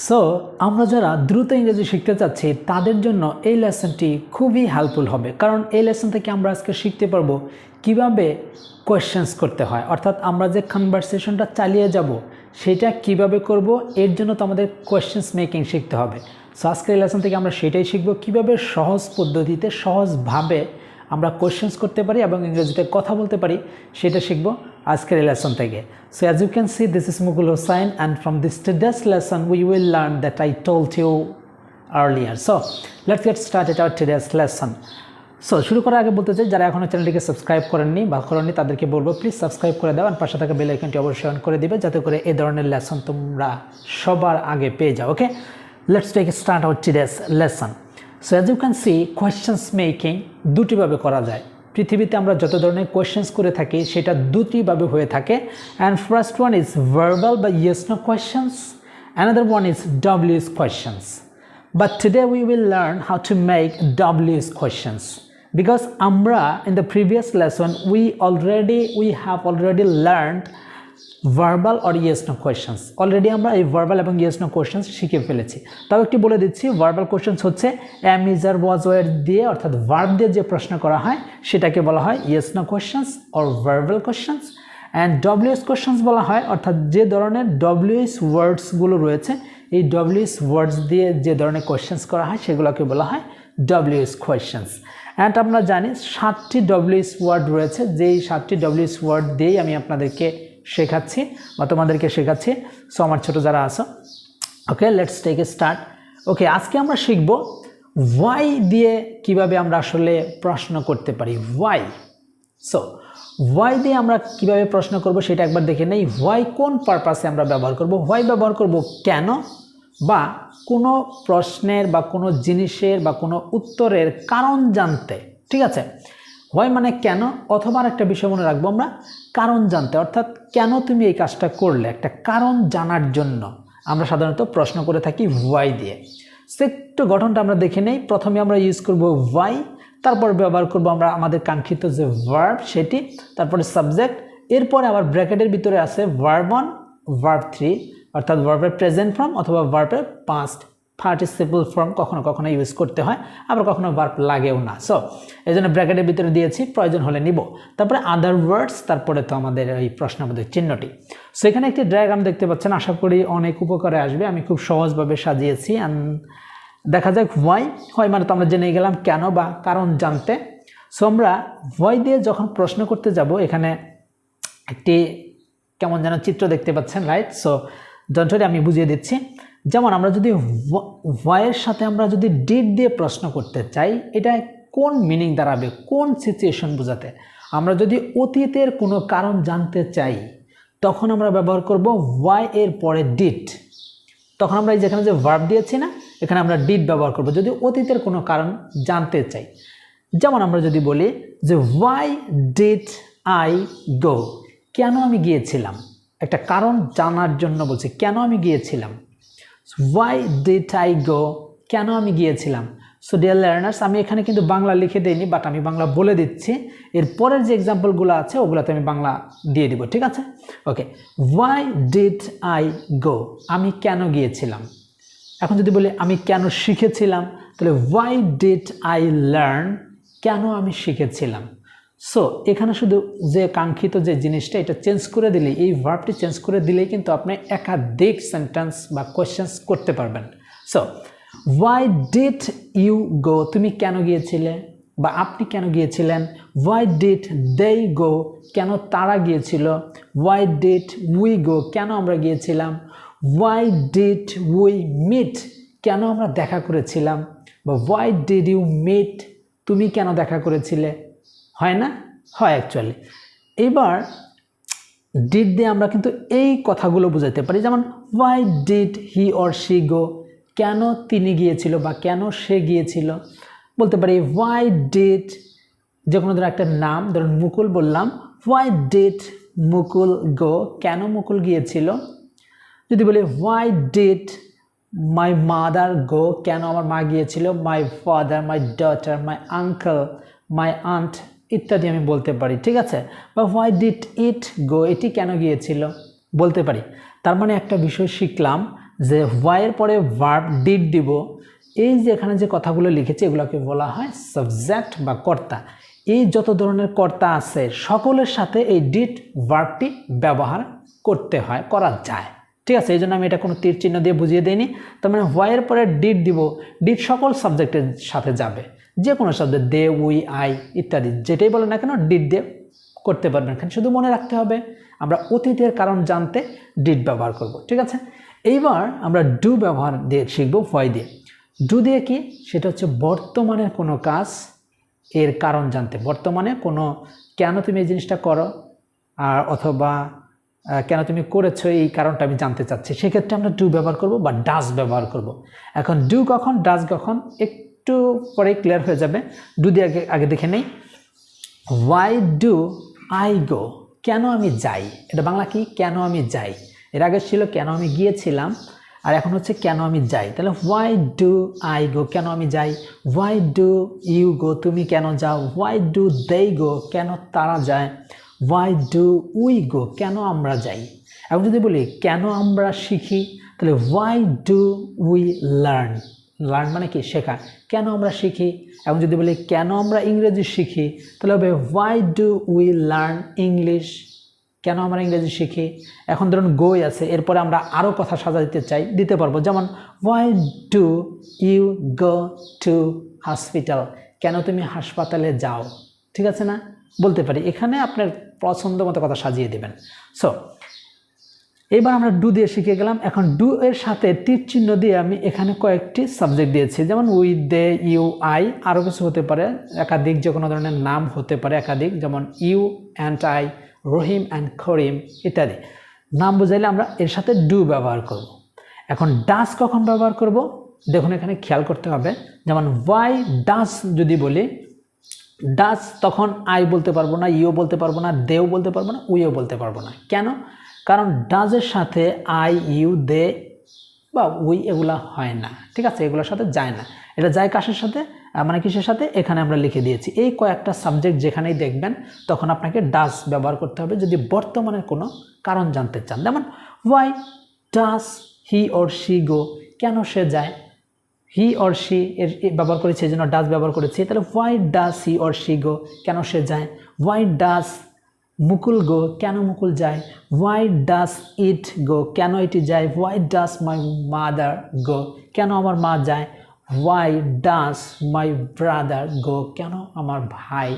So আমরা যারা দ্রুত ইংরেজি শিখতে চাচ্ছি তাদের জন্য এই লেসনটি খুবই হেল্পফুল হবে, কারণ এই লেসন থেকে আমরা আজকে শিখতে পারবো কিভাবে কোয়েশ্চেন্স করতে হয়, অর্থাৎ আমরা যে কনভারসেশনটা চালিয়ে যাব সেটা কিভাবে করব, এর জন্য তো আমাদের কোয়েশ্চেন্স মেকিং শিখতে হবে। সো আজকের এই লেসন থেকে আমরা সেটাই শিখব, কিভাবে সহজ পদ্ধতিতে সহজভাবে আমরা কোয়েশ্চেন্স করতে পারি এবং ইংরেজিতে কথা বলতে পারি সেটা শিখব আজকের এই লেসন থেকে। So as you can see, this is Mukul Hossain, and from this today's lesson we will learn that I told you earlier. So let's get started our today's lesson. So শুরু করার আগে বলতে চাই, যারা এখনও চ্যানেলটিকে subscribe করেননি বা করেননি তাদেরকে বলবো প্লিজ সাবস্ক্রাইব করে দাও, আর পাশে থাকা বেল আইকনটি অবশ্যই অন করে দিবে যাতে করে এই ধরনের লেসন তোমরা সবার আগে পেয়ে যাও। Okay, let's take start our today's lesson. So as you can see, questions making দুটিভাবে করা যায়। পৃথিবীতে আমরা যত ধরনের কোয়েশ্চেন্স করে থাকি সেটা দুটিভাবে হয়ে থাকে। And first one is verbal বা yes no questions, another one is WS questions. But today we will learn how to make WS questions, because আমরা in the previous lesson we have already learned verbal or yes no questions. Already আমরা এই verbal এবং yes no questions শিখে ফেলেছি। তাও একটি বলে দিচ্ছি, ভার্বাল কোয়েশ্চেন্স হচ্ছে am is are was were দিয়ে, অর্থাৎ ভার্ব দিয়ে যে প্রশ্ন করা হয় সেটাকে বলা হয় yes no questions or verbal questions. And WH questions বলা হয়, অর্থাৎ যে ধরনের ডব্লিউএস ওয়ার্ডসগুলো রয়েছে এই ডব্লিউএস ওয়ার্ডস দিয়ে যে ধরনের কোয়েশ্চেন্স করা হয় সেগুলোকে বলা হয় ডব্লিউএস কোয়েশ্চেন্স। অ্যান্ড আমরা জানি 7টি ডব্লিউএস ওয়ার্ড রয়েছে, যেই 7টি ডব্লিউএস ওয়ার্ড দিয়েই আমি আপনাদেরকে শেখাচ্ছি বা তোমাদেরকে শেখাচ্ছি। সো আমার ছোটো যারা আছো, okay let's take a start. Okay, আজকে আমরা শিখব ওয়াই দিয়ে কিভাবে আমরা আসলে প্রশ্ন করতে পারি। ওয়াই, সো ওয়াই দিয়ে আমরা কিভাবে প্রশ্ন করব সেটা একবার দেখে নেই। ওয়াই কোন পারপাসে আমরা ব্যবহার করব, ওয়াই ব্যবহার করব কেন, বা কোনো প্রশ্নের বা কোনো জিনিসের বা কোনো উত্তরের কারণ জানতে। ঠিক আছে, হোয়াই মানে কেন, অথবা একটা বিষয় মনে রাখবো আমরা, কারণ জানতে, অর্থাৎ কেন তুমি এই কাজটা করলে, একটা কারণ জানার জন্য আমরা সাধারণত প্রশ্ন করে থাকি হোয়াই দিয়ে। সো একটু গঠনটা আমরা দেখে নেই। প্রথমে আমরা ইউজ করব হোয়াই, তারপর ব্যবহার করব আমরা আমাদের কাঙ্ক্ষিত যে ভার্ব সেটি, তারপরে সাবজেক্ট, এরপরে আবার ব্র্যাকেটের ভিতরে আছে ভার্ব 1, ভার্ব 3, অর্থাৎ ভার্বের প্রেজেন্ট ফর্ম অথবা ভার্বের পাস্ট পার্টিসিপল ফর্ম কখনো কখনো ইউজ করতে হয়, আবার কখনো ভার্ব লাগেও না। সো এই জন্য ব্র্যাকেটের ভিতরে দিয়েছি, প্রয়োজন হলে নিব। তারপরে আদার ওয়ার্ডস, তারপরে তো আমাদের এই প্রশ্নবোধক চিহ্নটি। সো এখানে একটি ডায়াগ্রাম দেখতে পাচ্ছেন, আশা করি অনেক উপকারে আসবে। আমি খুব সহজভাবে সাজিয়েছি। দেখা যাক হোয়াই, হোয়াই মানে তো আমরা জেনে গেলাম কেন বা কারণ জানতে। সো আমরা হোয়াই দিয়ে যখন প্রশ্ন করতে যাব, এখানে একটি কেমন যেন চিত্র দেখতে পাচ্ছেন, রাইট? সো যন্ত্রটি আমি বুঝিয়ে দিচ্ছি। যেমন আমরা যদি হোয়াইয়ের সাথে আমরা যদি ডিড দিয়ে প্রশ্ন করতে চাই, এটা কোন মিনিং দাঁড়াবে, কোন সিচুয়েশন বোঝাতে। আমরা যদি অতীতের কোনো কারণ জানতে চাই তখন আমরা ব্যবহার করব হোয়াই এর পরে ডিড। তখন আমরা এই যেখানে যে ভার্ব দিয়েছি না, এখানে আমরা ডিড ব্যবহার করব যদি অতীতের কোনো কারণ জানতে চাই। যেমন আমরা যদি বলি যে হোয়াই ডিড আই গো, কেন আমি গিয়েছিলাম, একটা কারণ জানার জন্য বলছি, কেন আমি গিয়েছিলাম। হোয়াই ডিড আই গো, কেন আমি গিয়েছিলাম। সো ডিয়ার লার্নার্স, আমি এখানে কিন্তু বাংলা লিখে দিইনি, বাট আমি বাংলা বলে দিচ্ছি। এর পরের যে এক্সাম্পলগুলো আছে ওগুলোতে আমি বাংলা দিয়ে দিব, ঠিক আছে? ওকে, হোয়াই ডিড আই গো, আমি কেন গিয়েছিলাম। এখন যদি বলি আমি কেন শিখেছিলাম, তাহলে হোয়াই ডিড আই লার্ন, কেন আমি শিখেছিলাম। সো এখানে শুধু যে কাঙ্ক্ষিত যে জিনিসটা এটা চেঞ্জ করে দিলেই, এই ভার্বটি চেঞ্জ করে দিলেই কিন্তু আপনি একাধিক সেন্টেন্স বা কোয়েশ্চেন্স করতে পারবেন। So why did you go, তুমি কেন গিয়েছিলে বা আপনি কেন গিয়েছিলেন। হোয়াই ডিড দে গো, কেন তারা গিয়েছিল। হোয়াই ডিড উই গো, কেন আমরা গিয়েছিলাম। হোয়াই ডিড উই মিট, কেন আমরা দেখা করেছিলাম। বা হোয়াই ডিড ইউ মিট, তুমি কেন দেখা করেছিলে। হয় না? হয় অ্যাকচুয়ালি। এবার ডিড দিয়ে আমরা কিন্তু এই কথাগুলো বোঝাতে পারি, যেমন why did he or she go, কেন তিনি গিয়েছিল বা কেন সে গিয়েছিল। বলতে পারি হোয়াই ডিড, যে কোনো ধরো একটা নাম, ধরুন মুকুল বললাম, হোয়াই ডিড মুকুল গো, কেন মুকুল গিয়েছিল। যদি বলি why did my mother go, কেন আমার মা গিয়েছিল। My father, my daughter, my uncle, my aunt ইত্যাদি আমি বলতে পারি, ঠিক আছে? বা হোয়াই ডিড ইট গো, এটি কেন গিয়েছিল বলতে পারি। তার মানে একটা বিষয় শিখলাম যে ওয়াই এর পরে ভার্ব ডিড দিব, এই যে এখানে যে কথাগুলো লিখেছি এগুলোকে বলা হয় সাবজেক্ট বা কর্তা। এই যত ধরনের কর্তা আছে সকলের সাথে এই ডিড ভার্বটি ব্যবহার করতে হয়, করা যায়। ঠিক আছে, এই জন্য আমি এটা কোনো তীর চিহ্ন দিয়ে বুঝিয়ে দিইনি। তার মানে ওয়াই এর পরে ডিড দিব, ডিড সকল সাবজেক্টের সাথে যাবে, যে কোনো সাবজেক্ট, দে, উই, আই ইত্যাদি যেটাই বলে না কেন ডিড দিয়ে করতে পারবেন। এখানে শুধু মনে রাখতে হবে আমরা অতীতের কারণ জানতে ডিড ব্যবহার করব। ঠিক আছে, এইবার আমরা ডু ব্যবহার দিয়ে শিখব ওয়াই দিয়ে। ডু দিয়ে কি, সেটা হচ্ছে বর্তমানের কোনো কাজ এর কারণ জানতে, বর্তমানে কোনো কেন তুমি এই জিনিসটা করো আর অথবা কেন তুমি করেছো এই কারণটা আমি জানতে চাচ্ছি, সেক্ষেত্রে আমরা ডু ব্যবহার করব বা ডাজ ব্যবহার করব। এখন ডু কখন, ডাজ কখন একটু পরে ক্লিয়ার হয়ে যাবে। ডু দিয়ে আগে দেখে নেই। ওয়াই ডু আই গো, কেন আমি যাই, এটা বাংলা কি, কেন আমি যাই। এর আগে ছিল কেন আমি গিয়েছিলাম, আর এখন হচ্ছে কেন আমি যাই। তাহলে ওয়াই ডু আই গো, কেন আমি যাই। ওয়াই ডু ইউ গো, তুমি কেন যাও। ওয়াই ডু দে গো, কেন তারা যায়। ওয়াই ডু উই গো, কেন আমরা যাই। এখন যদি বলি কেন আমরা শিখি, তাহলে why do we learn. Learn মানে কি, শেখা। কেন আমরা শিখি। এবং যদি বলি কেন আমরা ইংরেজি শিখি, তাহলে হবে why do we learn English, কেন আমরা ইংরেজি শিখি। এখন ধরুন গো আছে, এরপরে আমরা আরও কথা সাজা দিতে চাই, দিতে পারবো। যেমন why do you go to hospital, কেন তুমি হাসপাতালে যাও। ঠিক আছে না, বলতে পারি। এখানে আপনার পছন্দ মতো কথা সাজিয়ে দেবেন। সো এবার আমরা ডু দিয়ে শিখে গেলাম। এখন ডু এর সাথে তীর চিহ্ন দিয়ে আমি এখানে কয়েকটি সাবজেক্ট দিয়েছি, যেমন উই, দে, ইউ, আই, আরও কিছু হতে পারে, একাধিক যে কোনো ধরনের নাম হতে পারে একাধিক, যেমন you and I, Rahim and Karim ইত্যাদি নাম বুঝাইলে আমরা এর সাথে ডু ব্যবহার করব। এখন ডাস কখন ব্যবহার করব, দেখুন এখানে খেয়াল করতে হবে। যেমন ওয়াই ডাস যদি বলি, ডাস তখন আই বলতে পারবো না, ইউ বলতে পারবো না, দেও বলতে পারবো না, উইও বলতে পারবো না। কেন, কারণ ডাজের সাথে আই, ইউ, দে বা উই এগুলা হয় না। ঠিক আছে, এগুলোর সাথে যায় না। এটা যায় কাশের সাথে, মানে কিসের সাথে, এখানে আমরা লিখে দিয়েছি। এই কয়েকটা সাবজেক্ট যেখানেই দেখবেন তখন আপনাকে ডাজ ব্যবহার করতে হবে যদি বর্তমানের কোনো কারণ জানতে চান। যেমন why does he or she go, কেন সে যায়। হি অর শি এর ব্যবহার করেছি, এই জন্য ডাজ ব্যবহার করেছি। তাহলে why does he or she go, কেন সে যায়। ওয়াই ডাস মুকুল গো, কেন মুকুল যায়। ওয়াই ডাস ইট গো, কেন এটি যায়। ওয়াই ডাস মাই মাদার গো, কেন আমার মা যায়। ওয়াই ডাস মাই ব্রাদার গো, কেন আমার ভাই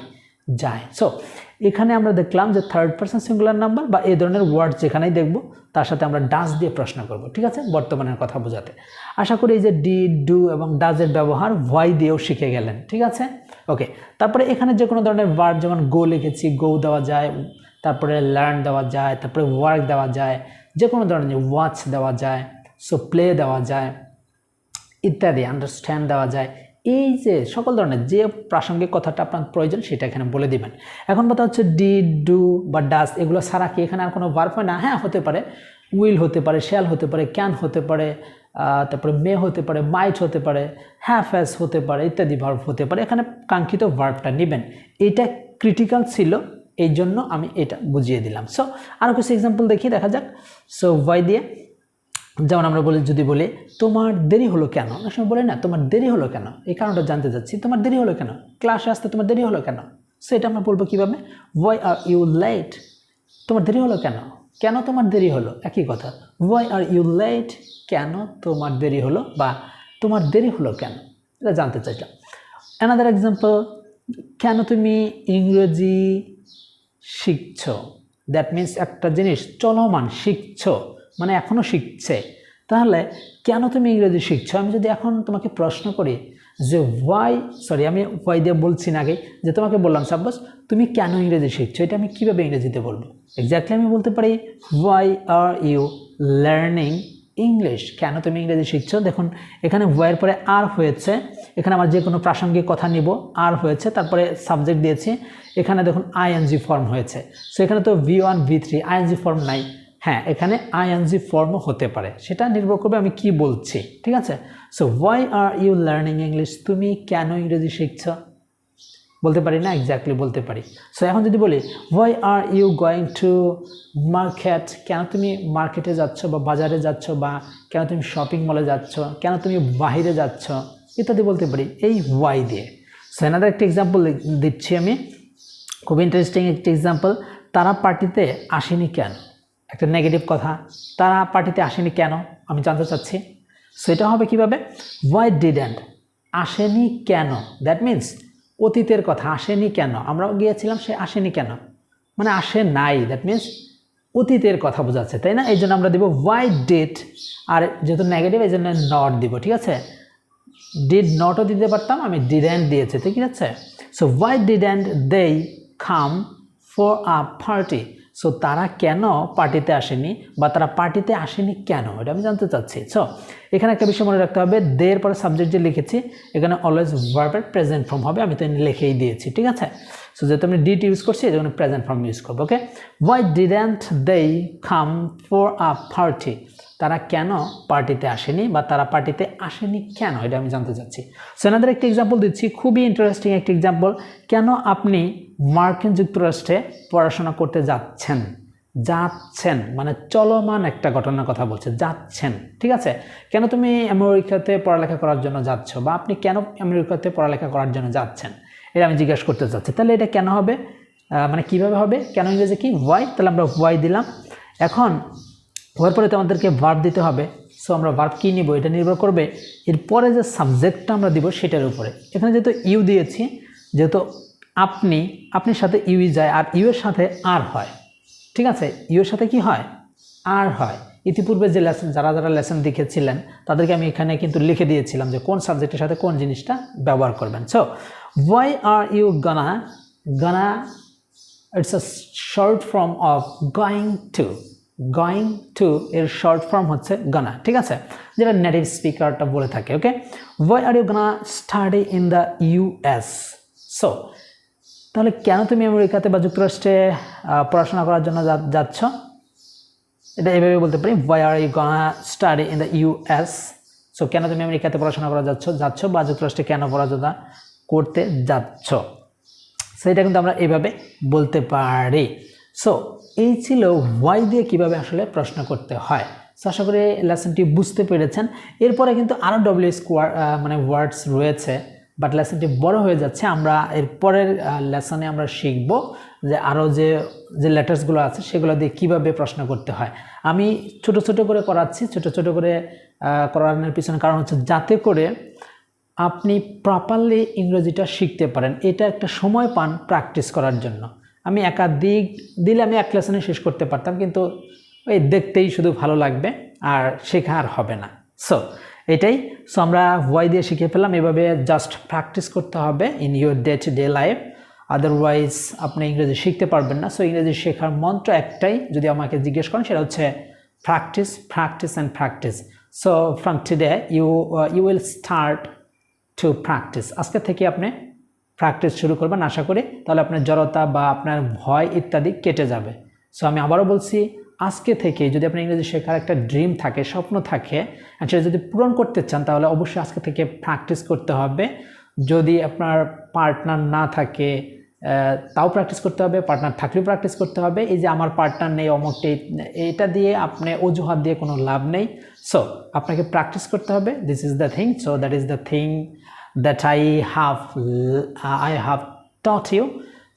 যায়। সো এখানে আমরা দেখলাম যে থার্ড পারসন সিঙ্গুলার নাম্বার বা এই ধরনের ওয়ার্ড যেখানেই দেখব তার সাথে আমরা ডাস দিয়ে প্রশ্ন করব। ঠিক আছে, বর্তমানের কথা বোঝাতে। আশা করি এই যে ডি, ডু এবং ডাজের ব্যবহার ওয়াই দিয়েও শিখে গেলেন। ঠিক আছে, ওকে। তারপরে এখানে যে কোনো ধরনের ভার্ব, যেমন গো লিখেছি, গো দেওয়া যায়, তারপরে লার্ন দেওয়া যায়, তারপরে ওয়ার্ক দেওয়া যায়, যে কোনো ধরনের ওয়াচ দেওয়া যায়, সো প্লে দেওয়া যায় ইত্যাদি, আন্ডারস্ট্যান্ড দেওয়া যায়। এই যে সকল ধরনের যে প্রাসঙ্গিক কথাটা আপনার প্রয়োজন সেটা এখানে বলে দিবেন। এখন কথা হচ্ছে ডি, ডু বা ডাস এগুলো ছাড়া কি এখানে আর কোনো ভার্ব হয় না? হ্যাঁ, হতে পারে। উইল হতে পারে, শ্যাল হতে পারে, ক্যান হতে পারে, তারপরে মে হতে পারে, মাইট হতে পারে, হ্যাভ হ্যাজ হতে পারে ইত্যাদি ভার্ব হতে পারে। এখানে কাঙ্ক্ষিত ভার্বটা নেবেন, এটা ক্রিটিক্যাল ছিল, এই জন্য আমি এটা বুঝিয়ে দিলাম। সো আরও কিছু এক্সাম্পল দেখি, দেখা যাক। সো ওয়াই দিয়ে, যেমন আমরা বলি, যদি বলি তোমার দেরি হলো কেন, অনেক সময় বলি না তোমার দেরি হলো কেন, এই কারণটা জানতে চাচ্ছি, তোমার দেরি হলো কেন, ক্লাসে আসতে তোমার দেরি হলো কেন। সো এটা আমরা বলবো কীভাবে, ওয়াই আর ইউ লেট, তোমার দেরি হলো কেন, কেন তোমার দেরি হলো, একই কথা। ওয়াই আর ইউ লেট, কেন তোমার দেরি হলো বা তোমার দেরি হলো কেন, এটা জানতে চাইলাম। অ্যানাদার এক্সাম্পল, কেন তুমি ইংরেজি শিখছো, দ্যাট মিন্স একটা জিনিস চলমান, শিখছো মানে এখনও শিখছে। তাহলে কেন তুমি ইংরেজি শিখছো, আমি যদি এখন তোমাকে প্রশ্ন করি যে ওয়াই, সরি আমি ওয়াই দিয়ে বলছি না আগে, যে তোমাকে বললাম সাপোজ তুমি কেন ইংরেজি শিখছো, এটা আমি কীভাবে ইংরেজিতে বলবো? এক্স্যাক্টলি আমি বলতে পারি why are you learning English, কেন তুমি ইংরেজি শিখছো। দেখুন এখানে ওয়াইয়ের পরে আর হয়েছে, এখানে আমার যে কোনো প্রাসঙ্গিক কথা নিব, আর হয়েছে, তারপরে সাবজেক্ট দিয়েছি, এখানে দেখুন আইএনজি ফর্ম হয়েছে। সো এখানে তো V1 V3 আইএনজি ফর্ম নাই। হ্যাঁ, এখানে আইএনজি ফর্মও হতে পারে, সেটা নির্ভর করবে আমি কি বলছি। ঠিক আছে, so why are you learning English, তুমি কেন ইংরেজি শিখছো। বলতে পারি না? এক্স্যাক্টলি বলতে পারি। সো এখন যদি বলি why are you going to market, কেন তুমি মার্কেটে যাচ্ছ বা বাজারে যাচ্ছ, বা কেন তুমি শপিং মলে যাচ্ছ, কেন তুমি বাহিরে যাচ্ছ, ইত্যাদি বলতে পারি এই হোয়াই দিয়ে। সো এনাদের একটা এক্সাম্পল দিচ্ছি আমি, খুব ইন্টারেস্টিং একটি এক্সাম্পল। তারা পার্টিতে আসেনি কেন? একটা নেগেটিভ কথা, তারা পার্টিতে আসেনি কেন আমি জানতে চাচ্ছি। সো এটা হবে কীভাবে? হোয়াই ডিডন্ট, আসেনি কেন, দ্যাট মিন্স অতীতের কথা, আসেনি কেন, আমরাও গিয়েছিলাম, সে আসেনি কেন, মানে আসে নাই, দ্যাট মিন্স অতীতের কথা বোঝাচ্ছে, তাই না? এই জন্য আমরা দিব হোয়াই ডিড, আর যেহেতু নেগেটিভ এই জন্য নট দিব, ঠিক আছে? ডিড নটও দিতে পারতাম, আমি ডিডেন্ট দিয়েছি, ঠিক আছে? So why didn't they come for a party, so তারা কেন পার্টিতে আসেনি, বা তারা পার্টিতে আসেনি কেন, এটা আমি জানতে চাচ্ছি। সো এখানে একটা বিষয় মনে রাখতে হবে, দের পরে সাবজেক্ট যে লিখেছি এখানে অলওয়েজ ভার্বের প্রেজেন্ট ফর্ম হবে, আমি তো লিখেই দিয়েছি, ঠিক আছে? সো যেহেতু আমি ডিড ইউজ করছি এই জন্য প্রেজেন্ট ফর্ম ইউজ করবো। Okay, why didn't they come for a party, তারা কেন পার্টিতে আসেনি, বা তারা পার্টিতে আসেনি কেন, এটা আমি জানতে চাচ্ছি। সো এনাদের একটি এক্সাম্পল দিচ্ছি, খুবই ইন্টারেস্টিং একটি এক্সাম্পল। কেন আপনি মার্কিন যুক্তরাষ্ট্রে পড়াশোনা করতে যাচ্ছেন? যাচ্ছেন মানে চলমান একটা ঘটনার কথা বলছে, যাচ্ছেন, ঠিক আছে? কেন তুমি আমেরিকাতে পড়ালেখা করার জন্য যাচ্ছ, বা আপনি কেন আমেরিকাতে পড়ালেখা করার জন্য যাচ্ছেন, এটা আমি জিজ্ঞাসা করতে চাচ্ছি। তাহলে এটা কেন হবে, মানে কিভাবে হবে, কেন ইংরেজি কি? হোয়াই। তাহলে আমরা হোয়াই দিলাম। এখন হওয়ার পরে তো আমাদেরকে ভার্ব দিতে হবে। সো আমরা ভার্ব কী নিব, এটা নির্ভর করবে এরপরে যে সাবজেক্টটা আমরা দিব সেটার উপরে। এখানে যেহেতু ইউ দিয়েছি, যেহেতু আপনির সাথে ইউই যায়, আর ইউ এর সাথে আর হয়, ঠিক আছে? ইউ এর সাথে কি হয়? আর হয়। ইতিপূর্বে যে লেসন, যারা লেসন দেখেছিলেন তাদেরকে আমি এখানে কিন্তু লিখে দিয়েছিলাম যে কোন সাবজেক্টের সাথে কোন জিনিসটা ব্যবহার করবেন। So why are you gonna it's a short form of going to এর শর্ট ফর্ম হচ্ছে গানা, ঠিক আছে? যেটা নেটিভ স্পিকারটা বলে থাকে। Okay, why are you gonna study in the US. সো তাহলে কেন তুমি আমেরিকাতে বা যুক্তরাষ্ট্রে পড়াশোনা করার জন্য যাচ্ছ, এটা এভাবে বলতে পারি, why are you gonna study in the US. So কেন তুমি আমেরিকাতে পড়াশোনা করা যাচ্ছ বা যুক্তরাষ্ট্রে কেন পড়াশোনা করতে যাচ্ছ, সেটা কিন্তু আমরা এভাবে বলতে পারি। সো এই ছিল হোয়াই দিয়ে কিভাবে আসলে প্রশ্ন করতে হয়। সো আশা করি লেসনটি বুঝতে পেরেছেন। এরপরে কিন্তু আরও ডব্লিউএস মানে ওয়ার্ডস রয়েছে, বাট লেসনটি বড় হয়ে যাচ্ছে। আমরা এরপরের লেসনে আমরা শিখব যে আরও যে লেটার্সগুলো আছে সেগুলো দিয়ে কিভাবে প্রশ্ন করতে হয়। আমি ছোট ছোট করে করাচ্ছি, ছোট ছোট করে করানোর পিছনে কারণ হচ্ছে যাতে করে আপনি প্রপারলি ইংরেজিটা শিখতে পারেন। এটা একটা সময় পান প্র্যাকটিস করার জন্য। আমি একাধিক দিলে আমি এক লেসনে শেষ করতে পারতাম, কিন্তু ওই দেখতেই শুধু ভালো লাগবে আর শেখা আর হবে না। সো এটাই। সো আমরা হোয়াই দিয়ে শিখে ফেললাম। এভাবে জাস্ট প্র্যাকটিস করতে হবে in your day to day life, otherwise আপনি ইংরেজি শিখতে পারবেন না। সো ইংরেজি শেখার মন্ত্র একটাই, যদি আমাকে জিজ্ঞেস করেন, সেটা হচ্ছে practice, practice and practice. So from today you will start to practice. আজকে থেকে আপনি প্র্যাকটিস শুরু করবেন আশা করি, তাহলে আপনার জড়তা বা আপনার ভয় ইত্যাদি কেটে যাবে। সো আমি আবারও বলছি, আজকে থেকে যদি আপনার ইংরেজি শেখার একটা ড্রিম থাকে, স্বপ্ন থাকে, আর সেটা যদি পূরণ করতে চান, তাহলে অবশ্যই আজকে থেকে প্র্যাকটিস করতে হবে। যদি আপনার পার্টনার না থাকে তাও প্র্যাকটিস করতে হবে, পার্টনার থাকলেও প্র্যাকটিস করতে হবে। এই যে আমার পার্টনার নেই, অমুকটি, এটা দিয়ে আপনি অজুহাত দিয়ে কোনো লাভ নেই। সো আপনাকে প্র্যাকটিস করতে হবে। This is the thing. So that is the thing that I have taught you.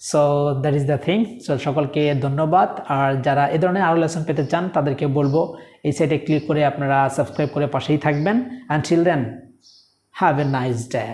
So that is the thing. So সকলকে ধন্যবাদ। আর যারা এ ধরনের আরও লেসন পেতে চান তাদেরকে বলবো এই সাইটে ক্লিক করে আপনারা সাবস্ক্রাইব করে পাশেই থাকবেন। Until then, have a nice day.